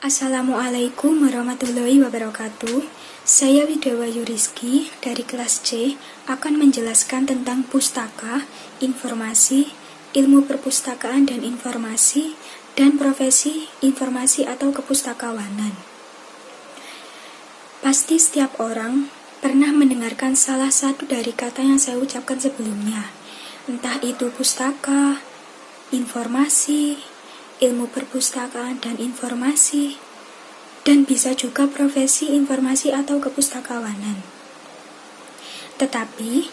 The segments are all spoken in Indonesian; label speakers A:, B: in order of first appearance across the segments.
A: Assalamualaikum warahmatullahi wabarakatuh. Saya Widewayu Rizky dari kelas C akan menjelaskan tentang pustaka, informasi, ilmu perpustakaan dan informasi, dan profesi informasi atau kepustakawanan. Pasti setiap orang pernah mendengarkan salah satu dari kata yang saya ucapkan sebelumnya, entah itu pustaka, informasi, ilmu perpustakaan dan informasi, dan bisa juga profesi informasi atau kepustakawanan. Tetapi,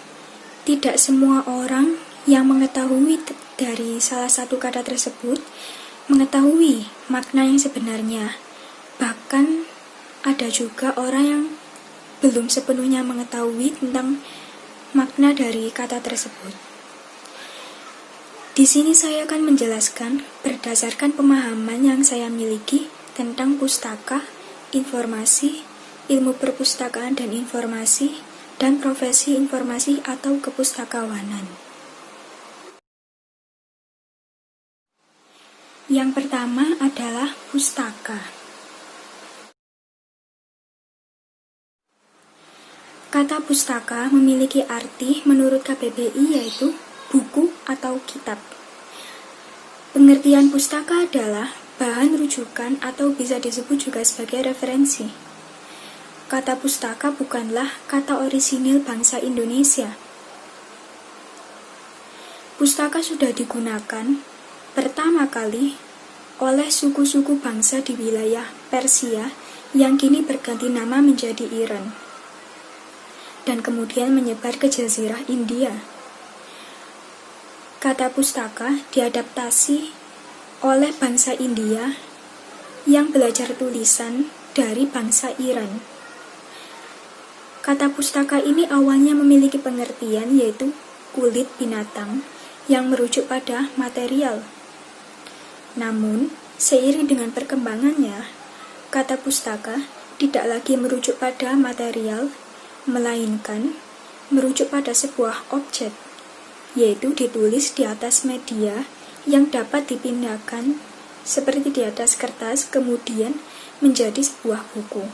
A: tidak semua orang yang mengetahui dari salah satu kata tersebut mengetahui makna yang sebenarnya. Bahkan, ada juga orang yang belum sepenuhnya mengetahui tentang makna dari kata tersebut. Di sini saya akan menjelaskan berdasarkan pemahaman yang saya miliki tentang pustaka, informasi, ilmu perpustakaan dan informasi, dan profesi informasi atau kepustakawanan. Yang pertama adalah pustaka. Kata pustaka memiliki arti menurut KBBI yaitu buku atau kitab. Pengertian pustaka adalah bahan rujukan atau bisa disebut juga sebagai referensi. Kata pustaka bukanlah kata orisinil bangsa Indonesia. Pustaka sudah digunakan pertama kali oleh suku-suku bangsa di wilayah Persia yang kini berganti nama menjadi Iran, dan kemudian menyebar ke Jazirah India. Kata pustaka diadaptasi oleh bangsa India yang belajar tulisan dari bangsa Iran. Kata pustaka ini awalnya memiliki pengertian yaitu kulit binatang yang merujuk pada material. Namun, seiring dengan perkembangannya, kata pustaka tidak lagi merujuk pada material, melainkan merujuk pada sebuah objek, yaitu ditulis di atas media yang dapat dipindahkan seperti di atas kertas kemudian menjadi sebuah buku.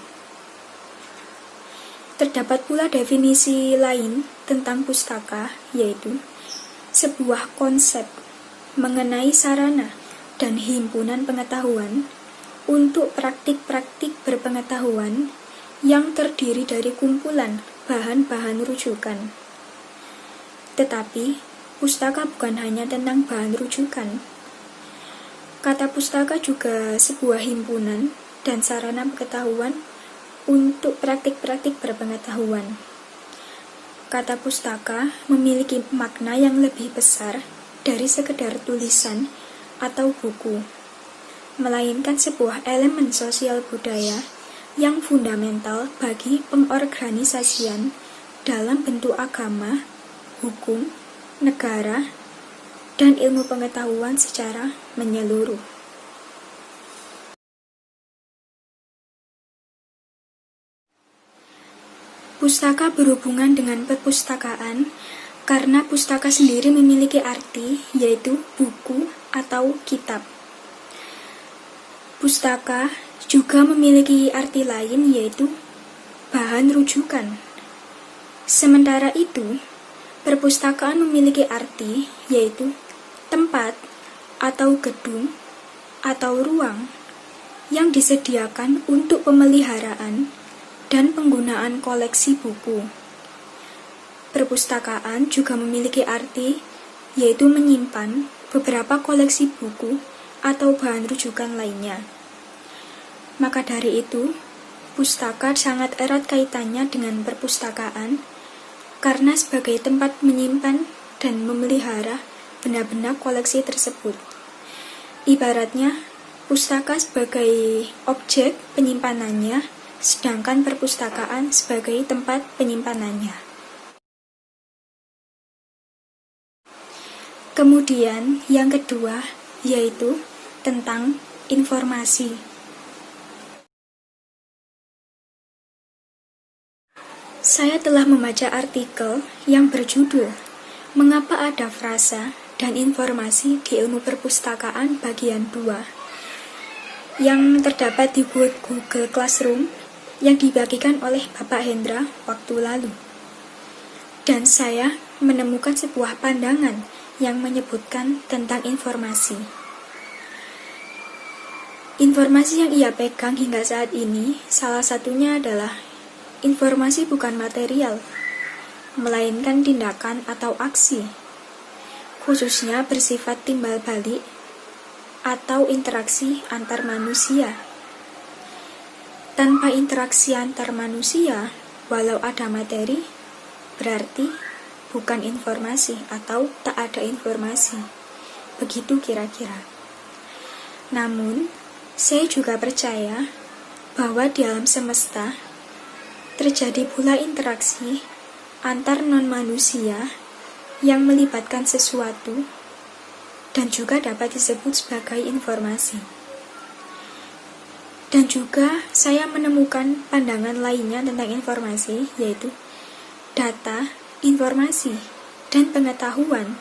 A: Terdapat pula definisi lain tentang pustaka, yaitu sebuah konsep mengenai sarana dan himpunan pengetahuan untuk praktik-praktik berpengetahuan yang terdiri dari kumpulan bahan-bahan rujukan. Tetapi, pustaka bukan hanya tentang bahan rujukan. Kata pustaka juga sebuah himpunan dan sarana pengetahuan untuk praktik-praktik berpengetahuan. Kata pustaka memiliki makna yang lebih besar dari sekedar tulisan atau buku, melainkan sebuah elemen sosial budaya yang fundamental bagi pengorganisasian dalam bentuk agama, hukum, negara, dan ilmu pengetahuan secara menyeluruh. Pustaka berhubungan dengan perpustakaan karena pustaka sendiri memiliki arti yaitu buku atau kitab. Pustaka juga memiliki arti lain yaitu bahan rujukan. Sementara itu, perpustakaan memiliki arti yaitu tempat atau gedung atau ruang yang disediakan untuk pemeliharaan dan penggunaan koleksi buku. Perpustakaan juga memiliki arti yaitu menyimpan beberapa koleksi buku atau bahan rujukan lainnya. Maka dari itu, pustaka sangat erat kaitannya dengan perpustakaan karena sebagai tempat menyimpan dan memelihara benda-benda koleksi tersebut. Ibaratnya, pustaka sebagai objek penyimpanannya, sedangkan perpustakaan sebagai tempat penyimpanannya. Kemudian, yang kedua, yaitu tentang informasi. Saya telah membaca artikel yang berjudul Mengapa ada frasa dan informasi di ilmu perpustakaan bagian 2. yang terdapat di Google Classroom yang dibagikan oleh Bapak Hendra waktu lalu. Dan saya menemukan sebuah pandangan yang menyebutkan tentang informasi. Informasi yang ia pegang hingga saat ini, salah satunya adalah informasi bukan material, melainkan tindakan atau aksi, khususnya bersifat timbal balik atau interaksi antar manusia. Tanpa interaksi antar manusia, walau ada materi, berarti bukan informasi atau tak ada informasi. Begitu kira-kira. Namun, saya juga percaya bahwa di alam semesta terjadi pula interaksi antar non-manusia yang melibatkan sesuatu dan juga dapat disebut sebagai informasi. Dan juga saya menemukan pandangan lainnya tentang informasi, yaitu data, informasi, dan pengetahuan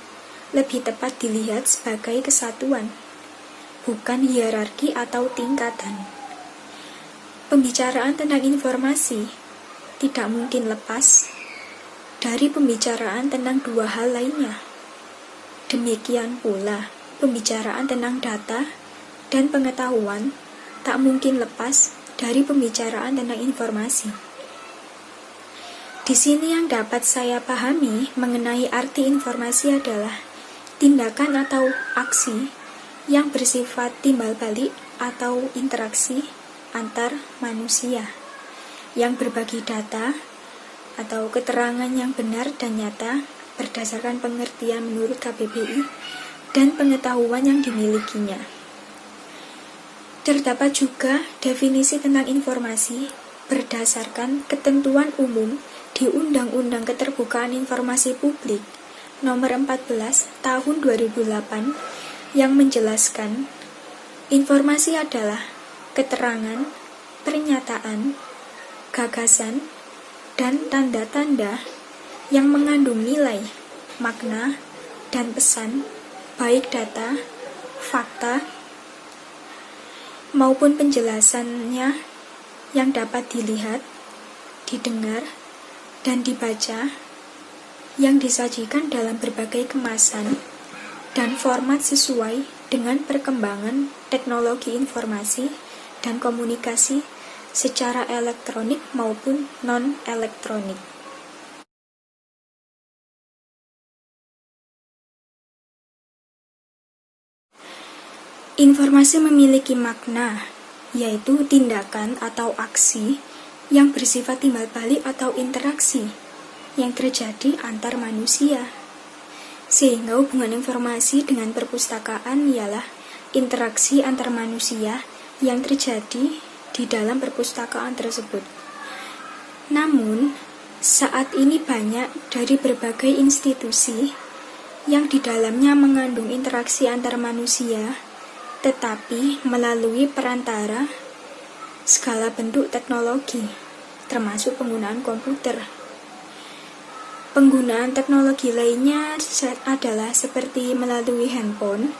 A: lebih tepat dilihat sebagai kesatuan, bukan hierarki atau tingkatan. Pembicaraan tentang informasi tidak mungkin lepas dari pembicaraan tentang dua hal lainnya. Demikian pula, pembicaraan tentang data dan pengetahuan tak mungkin lepas dari pembicaraan tentang informasi. Di sini yang dapat saya pahami mengenai arti informasi adalah tindakan atau aksi yang bersifat timbal balik atau interaksi antar manusia yang berbagi data atau keterangan yang benar dan nyata berdasarkan pengertian menurut KBBI dan pengetahuan yang dimilikinya. Terdapat juga definisi tentang informasi berdasarkan ketentuan umum di Undang-Undang Keterbukaan Informasi Publik Nomor 14 Tahun 2008 yang menjelaskan informasi adalah keterangan, pernyataan, gagasan, dan tanda-tanda yang mengandung nilai, makna, dan pesan, baik data, fakta, maupun penjelasannya yang dapat dilihat, didengar, dan dibaca, yang disajikan dalam berbagai kemasan dan format sesuai dengan perkembangan teknologi informasi dan komunikasi secara elektronik maupun non-elektronik. Informasi memiliki makna, yaitu tindakan atau aksi yang bersifat timbal balik atau interaksi yang terjadi antar manusia. Sehingga hubungan informasi dengan perpustakaan ialah interaksi antar manusia yang terjadi di dalam perpustakaan tersebut. Namun, saat ini banyak dari berbagai institusi yang di dalamnya mengandung interaksi antar manusia, tetapi melalui perantara segala bentuk teknologi, termasuk penggunaan komputer. Penggunaan teknologi lainnya adalah seperti melalui handphone,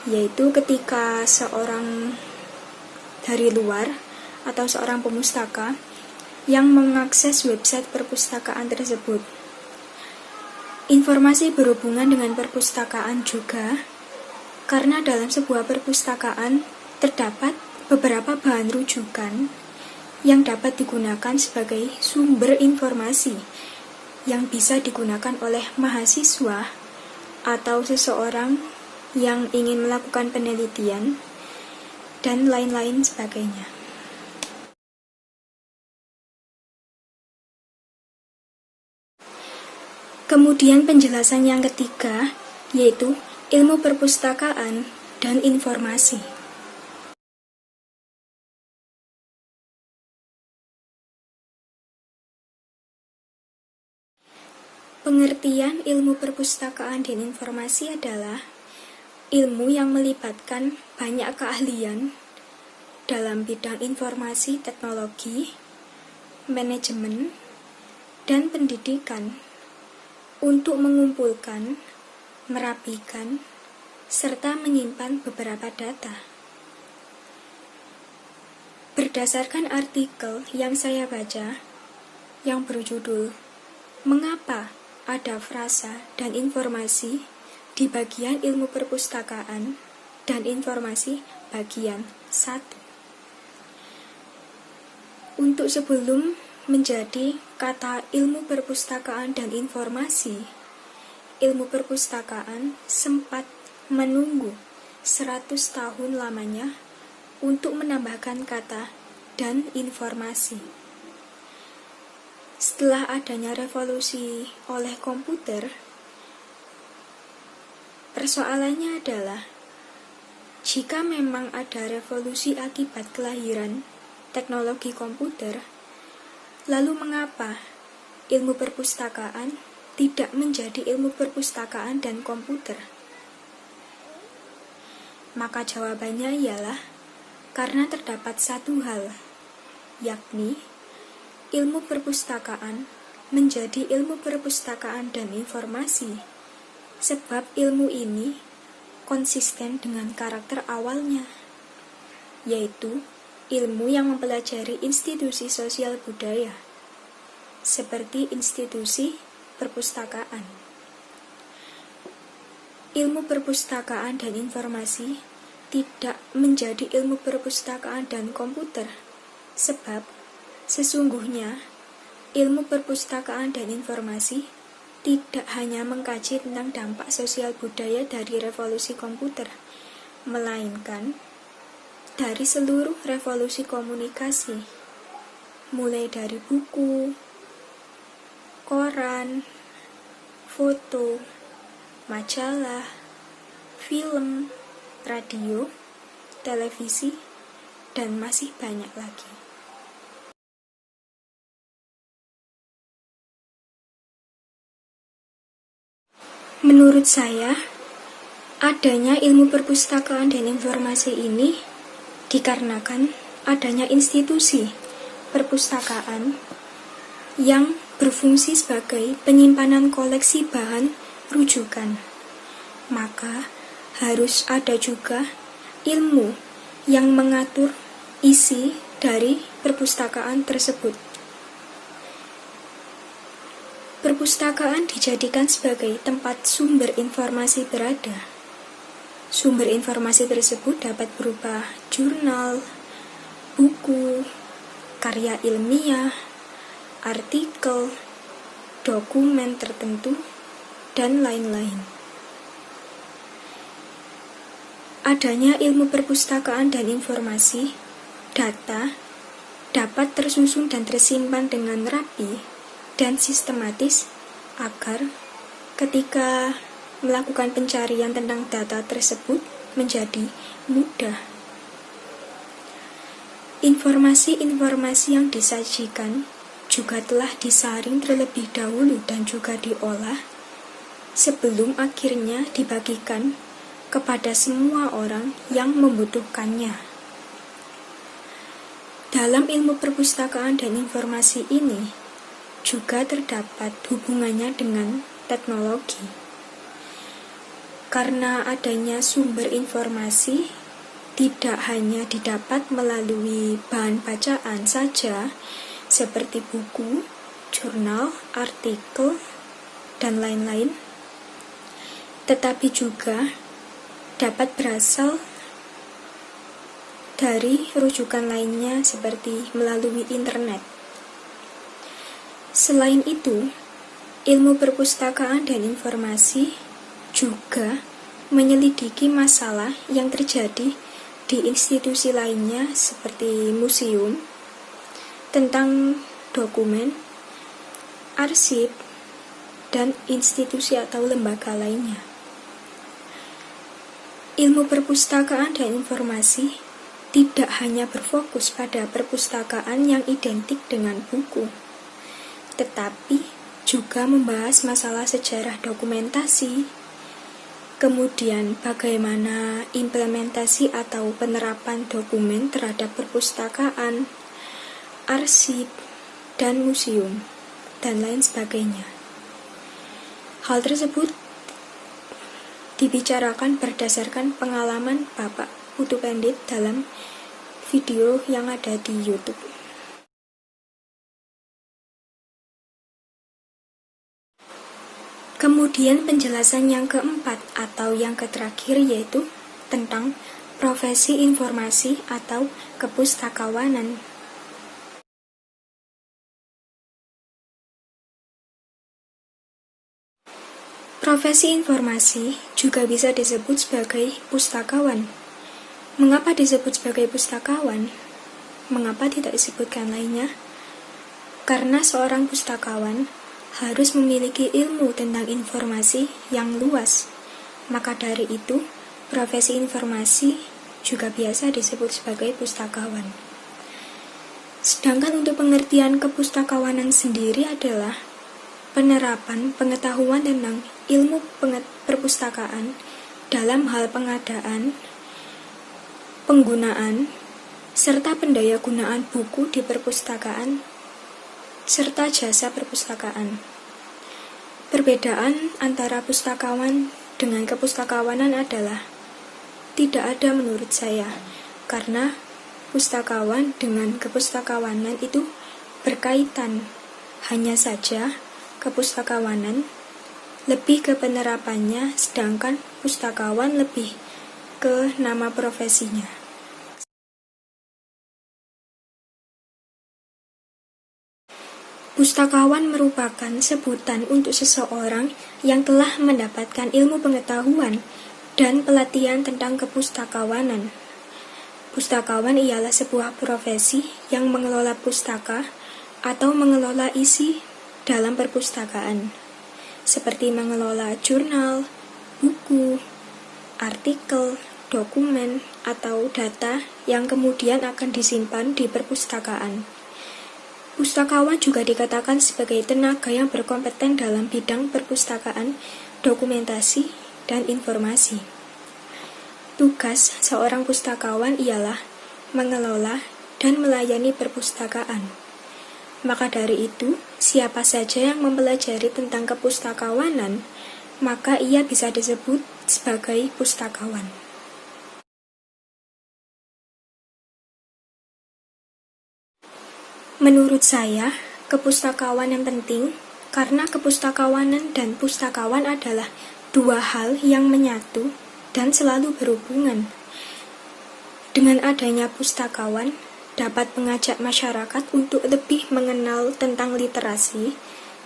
A: yaitu ketika seorang dari luar atau seorang pemustaka yang mengakses website perpustakaan tersebut. Informasi berhubungan dengan perpustakaan juga, karena dalam sebuah perpustakaan terdapat beberapa bahan rujukan yang dapat digunakan sebagai sumber informasi yang bisa digunakan oleh mahasiswa atau seseorang yang ingin melakukan penelitian dan lain-lain sebagainya. Kemudian penjelasan yang ketiga, yaitu ilmu perpustakaan dan informasi. Pengertian ilmu perpustakaan dan informasi adalah ilmu yang melibatkan banyak keahlian dalam bidang informasi teknologi, manajemen, dan pendidikan untuk mengumpulkan, merapikan, serta menyimpan beberapa data. Berdasarkan artikel yang saya baca, yang berjudul "Mengapa ada frasa dan informasi di bagian ilmu perpustakaan dan informasi bagian 1". Untuk sebelum menjadi kata ilmu perpustakaan dan informasi, ilmu perpustakaan sempat menunggu 100 tahun lamanya untuk menambahkan kata dan informasi. Setelah adanya revolusi oleh komputer, persoalannya adalah jika memang ada revolusi akibat kelahiran teknologi komputer, lalu mengapa ilmu perpustakaan tidak menjadi ilmu perpustakaan dan komputer? Maka jawabannya ialah karena terdapat satu hal, yakni ilmu perpustakaan menjadi ilmu perpustakaan dan informasi, sebab ilmu ini konsisten dengan karakter awalnya, yaitu ilmu yang mempelajari institusi sosial budaya, seperti institusi perpustakaan. Ilmu perpustakaan dan informasi tidak menjadi ilmu perpustakaan dan komputer, sebab sesungguhnya ilmu perpustakaan dan informasi tidak hanya mengkaji tentang dampak sosial budaya dari revolusi komputer, melainkan dari seluruh revolusi komunikasi, mulai dari buku, koran, foto, majalah, film, radio, televisi, dan masih banyak lagi. Menurut saya, adanya ilmu perpustakaan dan informasi ini dikarenakan adanya institusi perpustakaan yang berfungsi sebagai penyimpanan koleksi bahan rujukan. Maka harus ada juga ilmu yang mengatur isi dari perpustakaan tersebut. Perpustakaan dijadikan sebagai tempat sumber informasi berada. Sumber informasi tersebut dapat berupa jurnal, buku, karya ilmiah, artikel, dokumen tertentu, dan lain-lain. Adanya ilmu perpustakaan dan informasi, data dapat tersusun dan tersimpan dengan rapi dan sistematis agar ketika melakukan pencarian tentang data tersebut menjadi mudah. Informasi-informasi yang disajikan juga telah disaring terlebih dahulu dan juga diolah sebelum akhirnya dibagikan kepada semua orang yang membutuhkannya. Dalam ilmu perpustakaan dan informasi ini juga terdapat hubungannya dengan teknologi. Karena adanya sumber informasi tidak hanya didapat melalui bahan bacaan saja, seperti buku, jurnal, artikel, dan lain-lain, tetapi juga dapat berasal dari rujukan lainnya seperti melalui internet. Selain itu, ilmu perpustakaan dan informasi juga menyelidiki masalah yang terjadi di institusi lainnya seperti museum, tentang dokumen, arsip, dan institusi atau lembaga lainnya. Ilmu perpustakaan dan informasi tidak hanya berfokus pada perpustakaan yang identik dengan buku, tetapi juga membahas masalah sejarah dokumentasi, kemudian bagaimana implementasi atau penerapan dokumen terhadap perpustakaan, arsip, dan museum, dan lain sebagainya. Hal tersebut dibicarakan berdasarkan pengalaman Bapak Putu Pendit dalam video yang ada di YouTube. Kemudian penjelasan yang keempat atau yang terakhir yaitu tentang profesi informasi atau kepustakawanan. Profesi informasi juga bisa disebut sebagai pustakawan. Mengapa disebut sebagai pustakawan? Mengapa tidak disebutkan lainnya? Karena seorang pustakawan harus memiliki ilmu tentang informasi yang luas. Maka dari itu, profesi informasi juga biasa disebut sebagai pustakawan. Sedangkan untuk pengertian kepustakawanan sendiri adalah penerapan pengetahuan tentang ilmu perpustakaan dalam hal pengadaan, penggunaan, serta pendayagunaan buku di perpustakaan, serta jasa perpustakaan. Perbedaan antara pustakawan dengan kepustakawanan adalah tidak ada menurut saya, karena pustakawan dengan kepustakawanan itu berkaitan. Hanya saja kepustakawanan lebih ke penerapannya, sedangkan pustakawan lebih ke nama profesinya. Pustakawan merupakan sebutan untuk seseorang yang telah mendapatkan ilmu pengetahuan dan pelatihan tentang kepustakawanan. Pustakawan ialah sebuah profesi yang mengelola pustaka atau mengelola isi dalam perpustakaan, seperti mengelola jurnal, buku, artikel, dokumen, atau data yang kemudian akan disimpan di perpustakaan. Pustakawan juga dikatakan sebagai tenaga yang berkompeten dalam bidang perpustakaan, dokumentasi, dan informasi. Tugas seorang pustakawan ialah mengelola dan melayani perpustakaan. Maka dari itu, siapa saja yang mempelajari tentang kepustakawanan, maka ia bisa disebut sebagai pustakawan. Menurut saya, kepustakawan yang penting karena kepustakawanan dan pustakawan adalah dua hal yang menyatu dan selalu berhubungan. Dengan adanya pustakawan, dapat mengajak masyarakat untuk lebih mengenal tentang literasi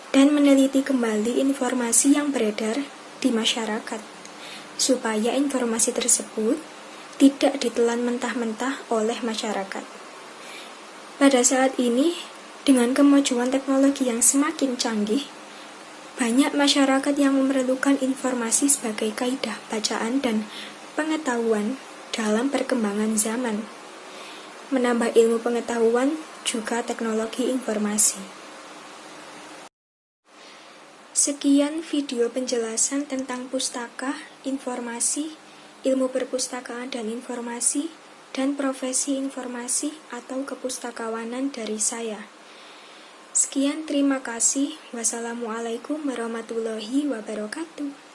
A: dan meneliti kembali informasi yang beredar di masyarakat, supaya informasi tersebut tidak ditelan mentah-mentah oleh masyarakat. Pada saat ini, dengan kemajuan teknologi yang semakin canggih, banyak masyarakat yang memerlukan informasi sebagai kaidah bacaan dan pengetahuan dalam perkembangan zaman. Menambah ilmu pengetahuan juga teknologi informasi. Sekian video penjelasan tentang pustaka, informasi, ilmu perpustakaan dan informasi, dan profesi informasi atau kepustakawanan dari saya. Sekian, terima kasih. Wassalamualaikum warahmatullahi wabarakatuh.